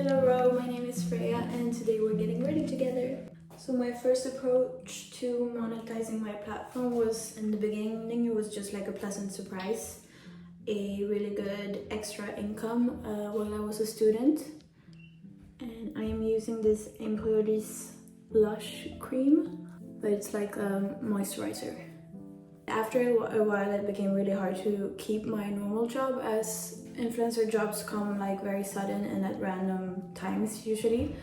Hello Ro, my name is Freya and today we're getting ready together. So my first approach to monetizing my platform was, in the beginning, it was just like a pleasant surprise. A really good extra income while I was a student. And I am using this Employees blush cream, but it's like a moisturizer. After a while it became really hard to keep my normal job, as influencer jobs come like very sudden and at random times usually.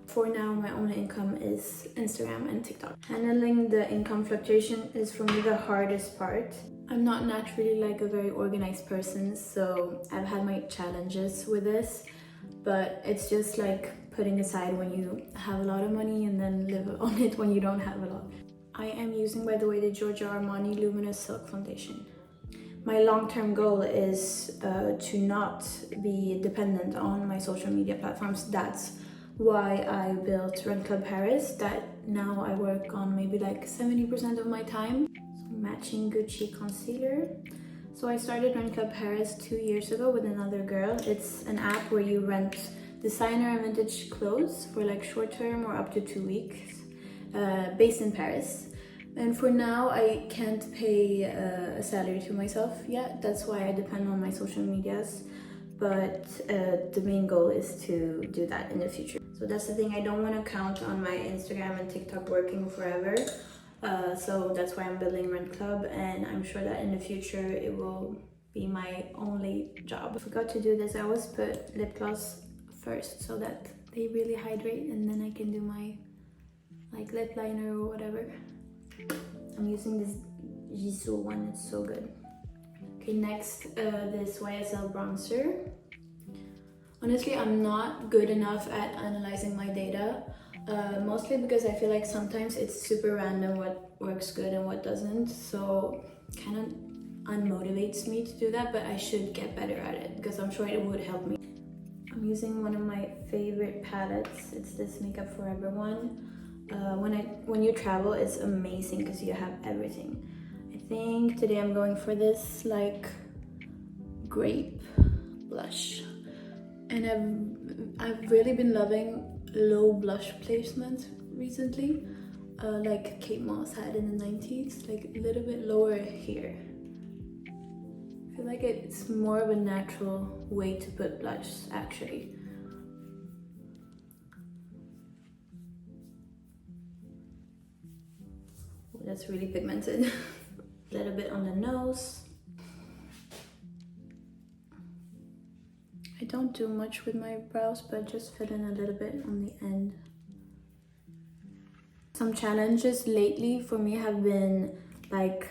For now, my only income is Instagram and TikTok. Handling the income fluctuation is for me the hardest part. I'm not naturally like a very organized person, so I've had my challenges with this, but it's just like putting aside when you have a lot of money and then live on it when you don't have a lot. I am using, by the way, the Giorgio Armani Luminous Silk Foundation. My long-term goal is to not be dependent on my social media platforms. That's why I built Rent Club Paris, that now I work on maybe like 70% of my time. So matching Gucci concealer. So I started Rent Club Paris 2 years ago with another girl. It's an app where you rent designer and vintage clothes for like short term or up to 2 weeks. Based in Paris, and for now I can't pay a salary to myself yet. That's why I depend on my social medias, but the main goal is to do that in the future. So that's the thing, I don't want to count on my Instagram and TikTok working forever, so that's why I'm building Rent Club, and I'm sure that in the future it will be my only job. I forgot to do this, I always put lip gloss first so that they really hydrate, and then I can do my like lip liner or whatever. I'm using this Jisoo one, it's so good. Okay, next, this YSL bronzer. Honestly, I'm not good enough at analyzing my data, mostly because I feel like sometimes it's super random what works good and what doesn't, so kind of unmotivates me to do that, but I should get better at it because I'm sure it would help me. I'm using one of my favorite palettes, it's this Makeup Forever one. When you travel, it's amazing because you have everything. I think today I'm going for this like grape blush, and I've really been loving low blush placement recently, like Kate Moss had in the 90s, like a little bit lower here. I feel like it's more of a natural way to put blush actually. That's really pigmented. A little bit on the nose. I don't do much with my brows, but just fill in a little bit on the end. Some challenges lately for me have been like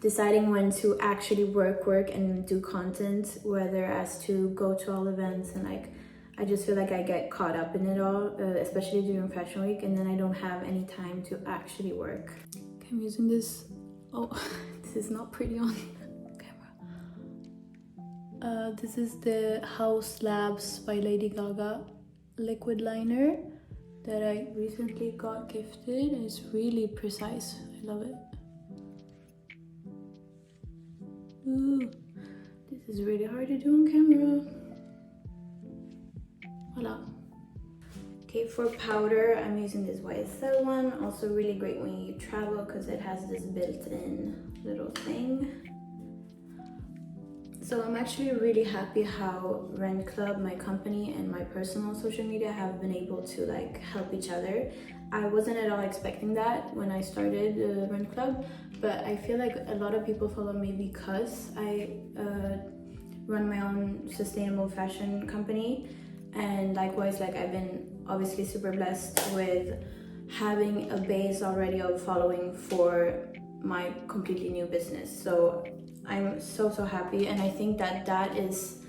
deciding when to actually work and do content, whether as to go to all events, and like I just feel like I get caught up in it all, especially during Fashion Week, and then I don't have any time to actually work. Okay, I'm using this, oh, this is not pretty on camera. This is the House Labs by Lady Gaga liquid liner that I recently got gifted, and it's really precise, I love it. Ooh, this is really hard to do on camera. Voila. Okay, for powder, I'm using this YSL one. Also really great when you travel because it has this built-in little thing. So I'm actually really happy how Rent Club, my company, and my personal social media have been able to like help each other. I wasn't at all expecting that when I started Rent Club, but I feel like a lot of people follow me because I run my own sustainable fashion company. And likewise, like I've been obviously super blessed with having a base already of following for my completely new business. So I'm so happy, and I think that is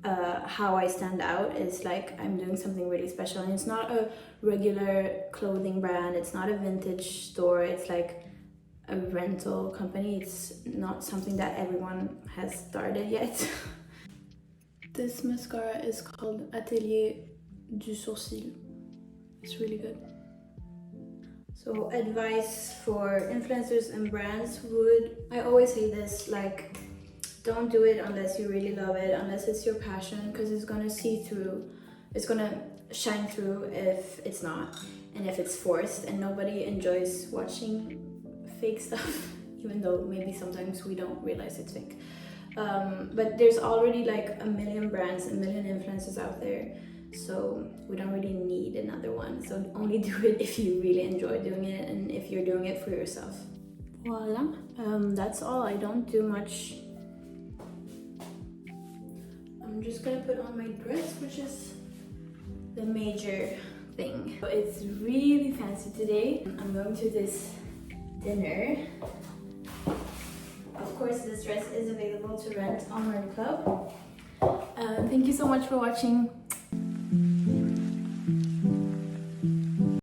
how I stand out, is like I'm doing something really special, and it's not a regular clothing brand, it's not a vintage store, it's like a rental company. It's not something that everyone has started yet. This mascara is called Atelier du Sourcil. It's really good. So advice for influencers and brands would, I always say this, like don't do it unless you really love it, unless it's your passion, because it's gonna see through it's gonna shine through if it's not, and if it's forced, and nobody enjoys watching fake stuff even though maybe sometimes we don't realize it's fake. But there's already like a million brands, a million influencers out there, so we don't really need another one. So only do it if you really enjoy doing it and if you're doing it for yourself. Voila, that's all. I don't do much. I'm just gonna put on my dress, which is the major thing. It's really fancy today. I'm going to this dinner. Of course, this dress is available to rent on our club. Thank you so much for watching.